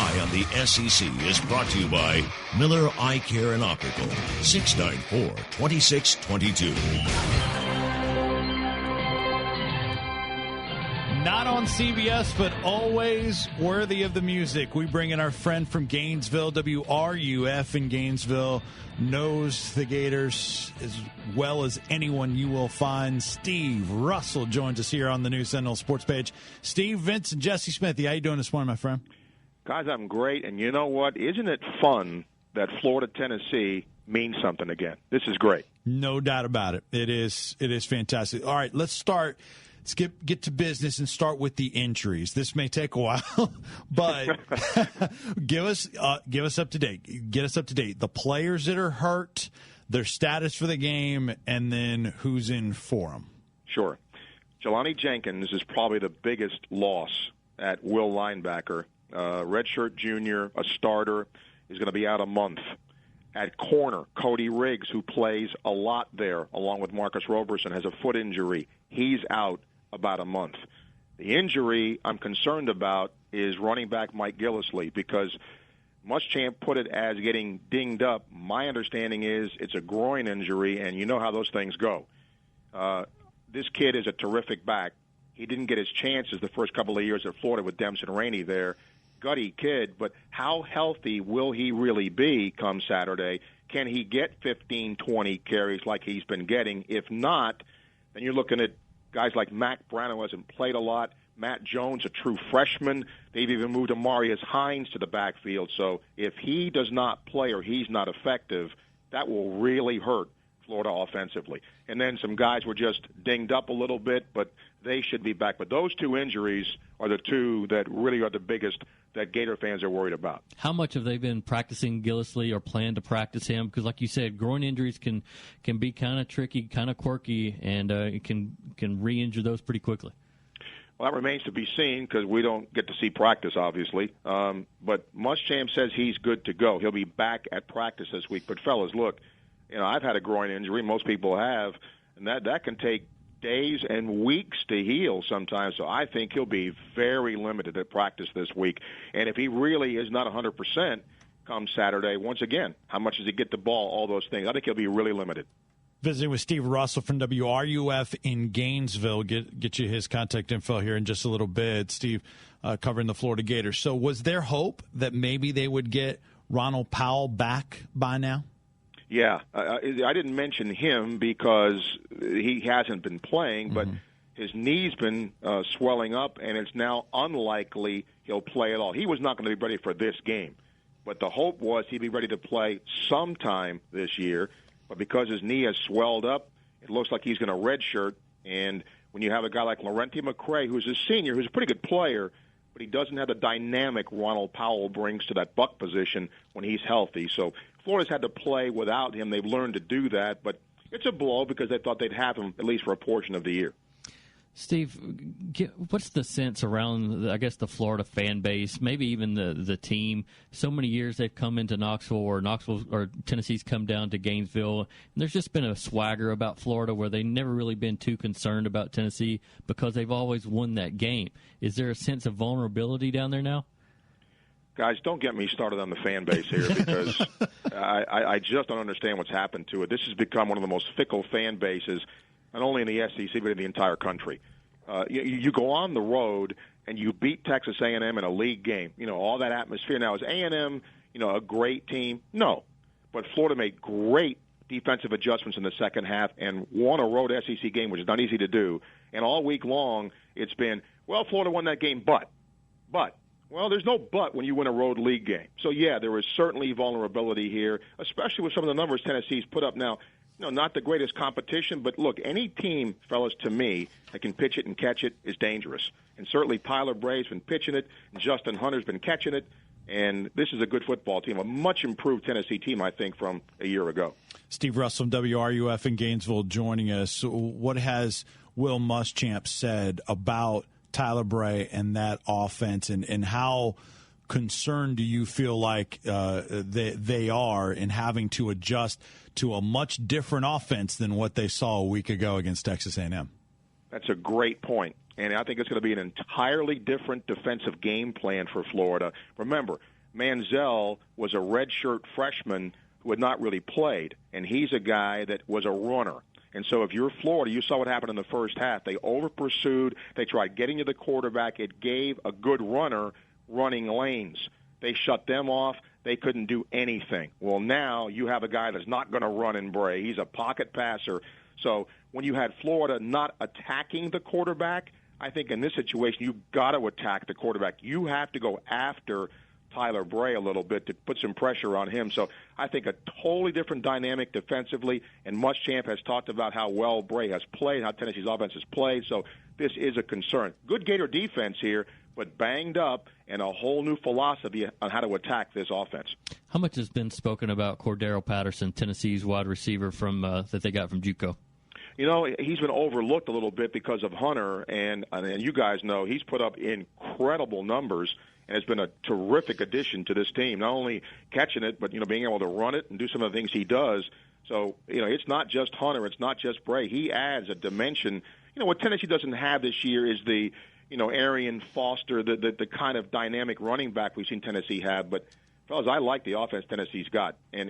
Eye on the SEC is brought to you by Miller Eye Care and Optical, 694-2622. Not on CBS, but always worthy of the music. We bring in our friend from Gainesville, WRUF in Gainesville, knows the Gators as well as anyone you will find. Steve Russell joins us here on the new Sentinel Sports page. Steve, Vince, and Jesse Smithey, how you doing this morning, my friend? Guys, I'm great, and you know what? Isn't it fun that Florida-Tennessee means something again? This is great. No doubt about it. It is fantastic. All right, let's start. Let's get to business and start with the injuries. This may take a while, but give us up to date. Get us up to date. The players that are hurt, their status for the game, and then who's in for them. Sure. Jelani Jenkins is probably the biggest loss at will linebacker. Redshirt junior, a starter, is going to be out a month. At corner, Cody Riggs, who plays a lot there, along with Marcus Roberson, has a foot injury. He's out about a month. The injury I'm concerned about is running back Mike Gillislee, because Muschamp put it as getting dinged up. My understanding is it's a groin injury, and you know how those things go. This kid is a terrific back. He didn't get his chances the first couple of years at Florida with Dempsey and Rainey there. Gutty kid, but how healthy will he really be come Saturday? Can he get 15, 20 carries like he's been getting? If not, then you're looking at guys like Mac Brown, who hasn't played a lot, Matt Jones, a true freshman. They've even moved Amarius Hines to the backfield. So if he does not play or he's not effective, that will really hurt Florida offensively. And then some guys were just dinged up a little bit, but they should be back. But those two injuries are the two that really are the biggest that Gator fans are worried about. How much have they been practicing Gillislee or plan to practice him? Because like you said, groin injuries can be kind of tricky, kind of quirky, and it can re-injure those pretty quickly. Well, that remains to be seen because we don't get to see practice, obviously. But Muschamp says he's good to go. He'll be back at practice this week. But, fellas, look, I've had a groin injury. Most people have, and that can take days and weeks to heal sometimes. So I think he'll be very limited at practice this week. And if he really is not 100% come Saturday, once again, how much does he get the ball, all those things? I think he'll be really limited. Visiting with Steve Russell from WRUF in Gainesville. Get you his contact info here in just a little bit. Steve, covering the Florida Gators. So was there hope that maybe they would get Ronald Powell back by now? Yeah, I didn't mention him because he hasn't been playing, but his knee's been swelling up, and it's now unlikely he'll play at all. He was not going to be ready for this game, but the hope was he'd be ready to play sometime this year. But because his knee has swelled up, it looks like he's going to redshirt. And when you have a guy like Laurenti McCray, who's a senior, who's a pretty good player, but he doesn't have the dynamic Ronald Powell brings to that buck position when he's healthy. So Florida's had to play without him. They've learned to do that, but it's a blow because they thought they'd have him at least for a portion of the year. Steve, what's the sense around, I guess, the Florida fan base, maybe even the team? So many years they've come into Knoxville or Tennessee's come down to Gainesville, and there's just been a swagger about Florida where they've never really been too concerned about Tennessee because they've always won that game. Is there a sense of vulnerability down there now? Guys, don't get me started on the fan base here because I just don't understand what's happened to it. This has become one of the most fickle fan bases, not only in the SEC but in the entire country. You go on the road and you beat Texas A&M in a league game. All that atmosphere. Now, is A&M, a great team? No. But Florida made great defensive adjustments in the second half and won a road SEC game, which is not easy to do. And all week long it's been, well, Florida won that game, but. Well, there's no but when you win a road league game. So, yeah, there is certainly vulnerability here, especially with some of the numbers Tennessee's put up now. Not the greatest competition, but look, any team, fellas, to me, that can pitch it and catch it is dangerous. And certainly Tyler Bray's been pitching it, and Justin Hunter's been catching it, and this is a good football team, a much improved Tennessee team, I think, from a year ago. Steve Russell from WRUF in Gainesville joining us. What has Will Muschamp said about Tyler Bray and that offense, and how concerned do you feel like they are in having to adjust to a much different offense than what they saw a week ago against Texas A&M? That's a great point, and I think it's going to be an entirely different defensive game plan for Florida. Remember, Manziel was a redshirt freshman who had not really played, and he's a guy that was a runner. And so if you're Florida, you saw what happened in the first half. They over-pursued. They tried getting to the quarterback. It gave a good runner running lanes. They shut them off. They couldn't do anything. Well, now you have a guy that's not going to run in Bray. He's a pocket passer. So when you had Florida not attacking the quarterback, I think in this situation you've got to attack the quarterback. You have to go after Tyler Bray a little bit to put some pressure on him. So I think a totally different dynamic defensively, and Muschamp has talked about how well Bray has played, how Tennessee's offense has played. So this is a concern. Good Gator defense here, but banged up, and a whole new philosophy on how to attack this offense. How much has been spoken about Cordero Patterson, Tennessee's wide receiver from that they got from JUCO? You know, he's been overlooked a little bit because of Hunter, and you guys know he's put up incredible numbers and has been a terrific addition to this team, not only catching it, but, being able to run it and do some of the things he does. So, it's not just Hunter. It's not just Bray. He adds a dimension. What Tennessee doesn't have this year is the, Arian Foster, the kind of dynamic running back we've seen Tennessee have. But, fellas, I like the offense Tennessee's got. And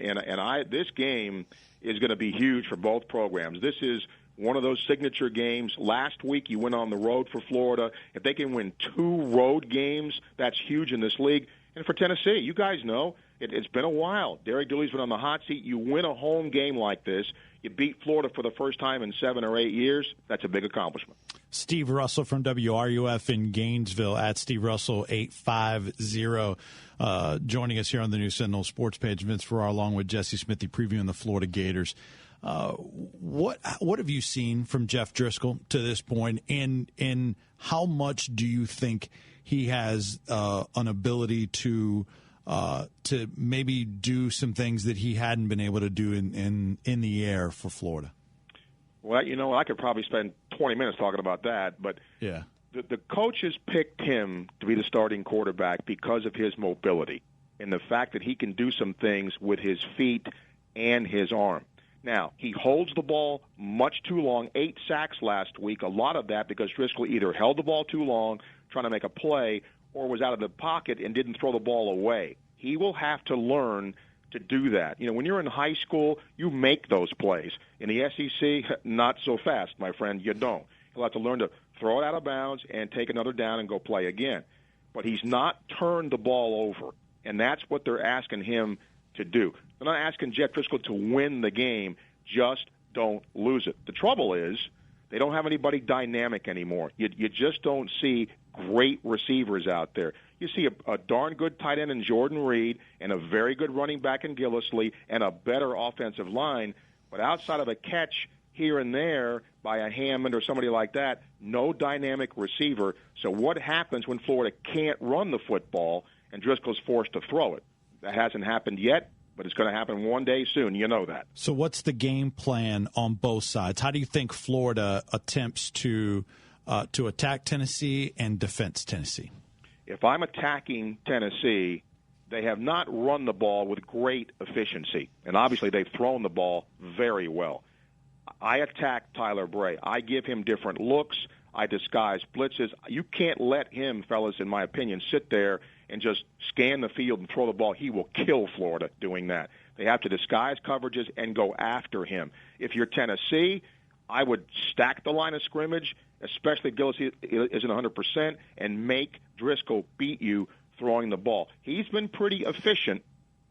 this game is going to be huge for both programs. This is one of those signature games. Last week you went on the road for Florida. If they can win 2 road games, that's huge in this league. And for Tennessee, you guys know, it's been a while. Derek Dooley's been on the hot seat. You win a home game like this, you beat Florida for the first time in 7 or 8 years, that's a big accomplishment. Steve Russell from WRUF in Gainesville, at Steve Russell 850, joining us here on the new Sentinel sports page. Vince Ferrara along with Jesse Smithey previewing the Florida Gators. What have you seen from Jeff Driscoll to this point, and how much do you think he has an ability to maybe do some things that he hadn't been able to do in the air for Florida? Well, I could probably spend 20 minutes talking about that, but yeah, the coaches picked him to be the starting quarterback because of his mobility and the fact that he can do some things with his feet and his arm. Now, he holds the ball much too long, 8 sacks last week, a lot of that because Driscoll either held the ball too long, trying to make a play, or was out of the pocket and didn't throw the ball away. He will have to learn to do that. When you're in high school, you make those plays. In the SEC, not so fast, my friend. You don't. He'll have to learn to throw it out of bounds and take another down and go play again. But he's not turned the ball over, and that's what they're asking him to do. They're not asking Jeff Driscoll to win the game. Just don't lose it. The trouble is they don't have anybody dynamic anymore. You just don't see great receivers out there. You see a darn good tight end in Jordan Reed and a very good running back in Gillislee and a better offensive line. But outside of a catch here and there by a Hammond or somebody like that, no dynamic receiver. So what happens when Florida can't run the football and Driscoll's forced to throw it? That hasn't happened yet, but it's going to happen one day soon. You know that. So what's the game plan on both sides? How do you think Florida attempts to attack Tennessee and defense Tennessee? If I'm attacking Tennessee, they have not run the ball with great efficiency. And obviously they've thrown the ball very well. I attack Tyler Bray. I give him different looks. I disguise blitzes. You can't let him, fellas, in my opinion, sit there and just scan the field and throw the ball. He will kill Florida doing that. They have to disguise coverages and go after him. If you're Tennessee, I would stack the line of scrimmage, especially if Gillislee isn't 100%, and make Driscoll beat you throwing the ball. He's been pretty efficient,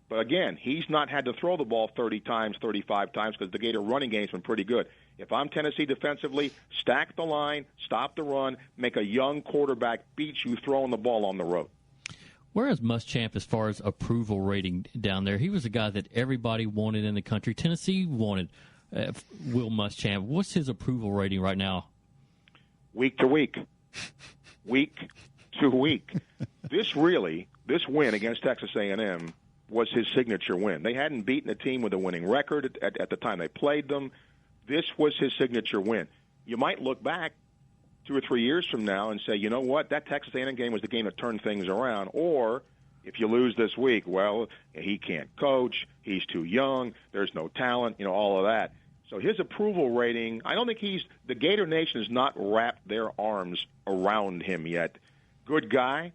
but again, he's not had to throw the ball 30 times, 35 times because the Gator running game's been pretty good. If I'm Tennessee defensively, stack the line, stop the run, make a young quarterback beat you throwing the ball on the road. Where is Muschamp as far as approval rating down there? He was a guy that everybody wanted in the country. Tennessee wanted Will Muschamp. What's his approval rating right now? Week to week. Week to week. This win against Texas A&M was his signature win. They hadn't beaten a team with a winning record at the time they played them. This was his signature win. You might look back 2 or 3 years from now and say, you know what, that Texas A&M game was the game that turned things around. Or if you lose this week, well, he can't coach, he's too young, there's no talent, all of that. So his approval rating, I don't think the Gator Nation has not wrapped their arms around him yet. Good guy,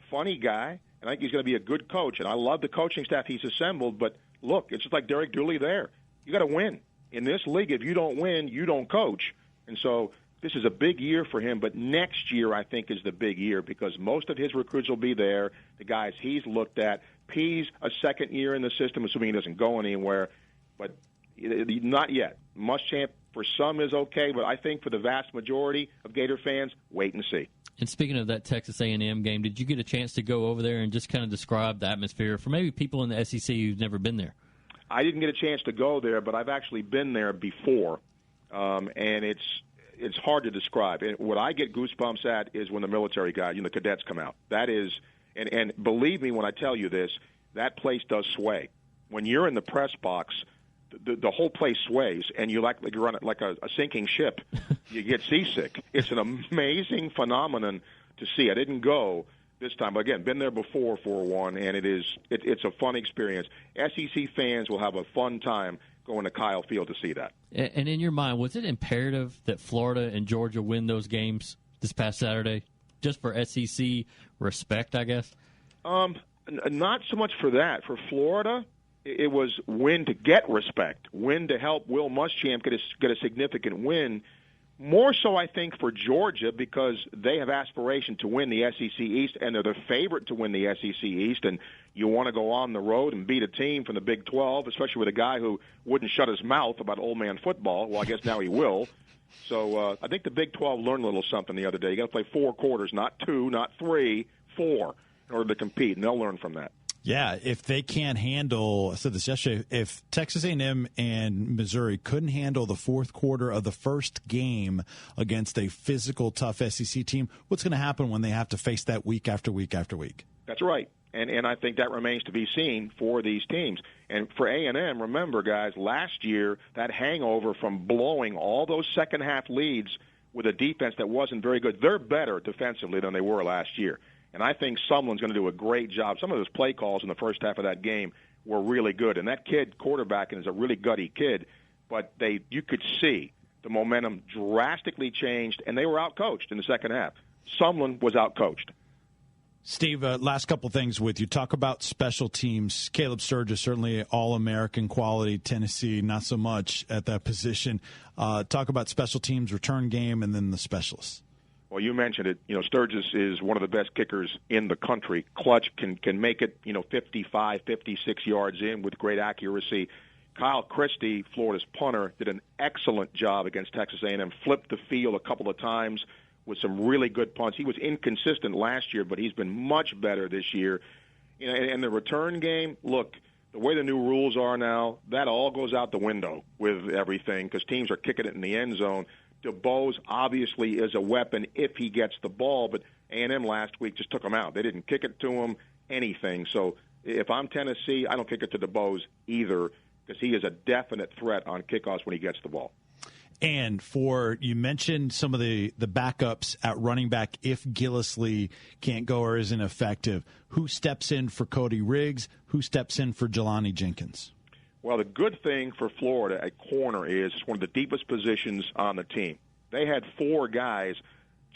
funny guy, and I think he's going to be a good coach. And I love the coaching staff he's assembled. But look, it's just like Derek Dooley there. You got to win in this league. If you don't win, you don't coach. And so this is a big year for him. But next year, I think, is the big year because most of his recruits will be there. The guys he's looked at. P's a second year in the system, assuming he doesn't go anywhere. But not yet. Muschamp for some is okay, but I think for the vast majority of Gator fans, wait and see. And speaking of that Texas A&M game, did you get a chance to go over there and just kind of describe the atmosphere for maybe people in the SEC who've never been there? I didn't get a chance to go there, but I've actually been there before, and it's hard to describe. And what I get goosebumps at is when the military guys, the cadets come out. That is, and believe me when I tell you this, that place does sway. When you're in the press box, the whole place sways, and you're on like a sinking ship. You get seasick. It's an amazing phenomenon to see. I didn't go this time, but again, been there before for one, and it's a fun experience. SEC fans will have a fun time going to Kyle Field to see that. And in your mind, was it imperative that Florida and Georgia win those games this past Saturday, just for SEC respect, I guess? Not so much for that. For Florida, it was win to get respect, win to help Will Muschamp get a significant win. More so, I think, for Georgia because they have aspiration to win the SEC East, and they're the favorite to win the SEC East. And you want to go on the road and beat a team from the Big 12, especially with a guy who wouldn't shut his mouth about old man football. Well, I guess now he will. So I think the Big 12 learned a little something the other day. You got to play 4 quarters, not 2, not 3, 4, in order to compete, and they'll learn from that. Yeah, if they can't handle, I said this yesterday, if Texas A&M and Missouri couldn't handle the fourth quarter of the first game against a physical, tough SEC team, what's going to happen when they have to face that week after week after week? That's right, and I think that remains to be seen for these teams. And for A&M, remember, guys, last year, that hangover from blowing all those second-half leads with a defense that wasn't very good, they're better defensively than they were last year. And I think Sumlin's going to do a great job. Some of those play calls in the first half of that game were really good. And that kid, quarterbacking, is a really gutty kid. But you could see the momentum drastically changed, and they were outcoached in the second half. Sumlin was outcoached. Steve, last couple things with you. Talk about special teams. Caleb Sturgis, certainly All-American quality. Tennessee, not so much at that position. Talk about special teams, return game, and then the specialists. Well, you mentioned it. Sturgis is one of the best kickers in the country. Clutch can make it, 55, 56 yards in with great accuracy. Kyle Christie, Florida's punter, did an excellent job against Texas A&M. Flipped the field a couple of times with some really good punts. He was inconsistent last year, but he's been much better this year. And the return game, look, the way the new rules are now, that all goes out the window with everything because teams are kicking it in the end zone. DeBose obviously is a weapon if he gets the ball, but A&M last week just took him out. They didn't kick it to him, anything. So if I'm Tennessee, I don't kick it to DeBose either because he is a definite threat on kickoffs when he gets the ball. And you mentioned some of the backups at running back if Gillislee can't go or isn't effective. Who steps in for Cody Riggs? Who steps in for Jelani Jenkins? Well, the good thing for Florida at corner is it's one of the deepest positions on the team. They had 4 guys,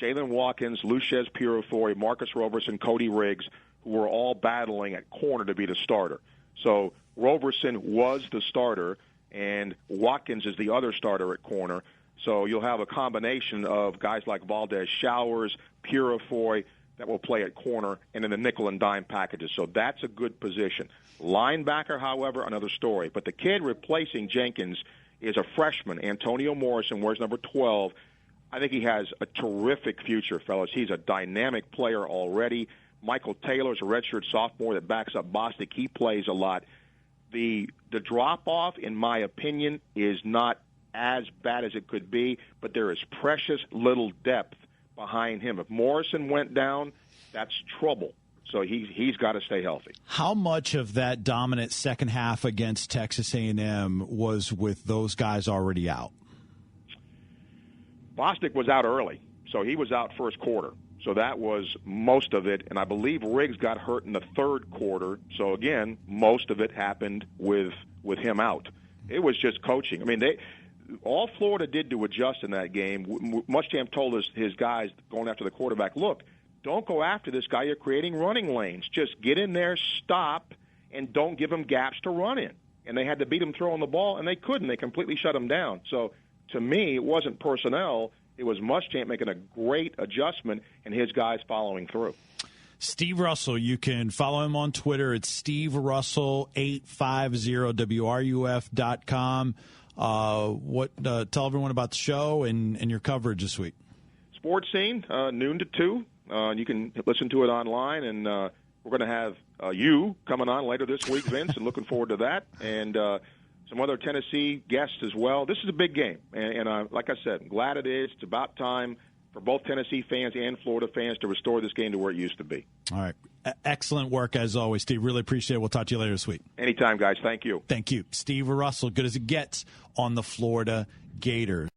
Jalen Watkins, Lucius Purifoy, Marcus Roberson, Cody Riggs, who were all battling at corner to be the starter. So Roberson was the starter, and Watkins is the other starter at corner. So you'll have a combination of guys like Valdez Showers, Purifoy, that will play at corner, and in the nickel and dime packages. So that's a good position. Linebacker, however, another story. But the kid replacing Jenkins is a freshman, Antonio Morrison, wears number 12. I think he has a terrific future, fellas. He's a dynamic player already. Michael Taylor is a redshirt sophomore that backs up Bostic. He plays a lot. The drop-off, in my opinion, is not as bad as it could be, but there is precious little depth behind him. If Morrison went down, that's trouble. So he's got to stay healthy. How much of that dominant second half against Texas A&M was with those guys already out? Bostic was out early, so he was out first quarter. So that was most of it. And I believe Riggs got hurt in the third quarter. So, again, most of it happened with him out. It was just coaching. I mean, all Florida did to adjust in that game, Muschamp told his guys going after the quarterback, look, don't go after this guy. You're creating running lanes. Just get in there, stop, and don't give him gaps to run in. And they had to beat him throwing the ball, and they couldn't. They completely shut him down. So, to me, it wasn't personnel. It was Muschamp making a great adjustment and his guys following through. Steve Russell, you can follow him on Twitter. It's Steve Russell 850WRUF.com. Tell everyone about the show and your coverage this week. Sports Scene, noon to 2. You can listen to it online, and we're going to have you coming on later this week, Vince, and looking forward to that. And some other Tennessee guests as well. This is a big game, and like I said, I'm glad it is. It's about time for both Tennessee fans and Florida fans to restore this game to where it used to be. All right. Excellent work, as always, Steve. Really appreciate it. We'll talk to you later this week. Anytime, guys. Thank you. Thank you. Steve Russell, good as it gets on the Florida Gators.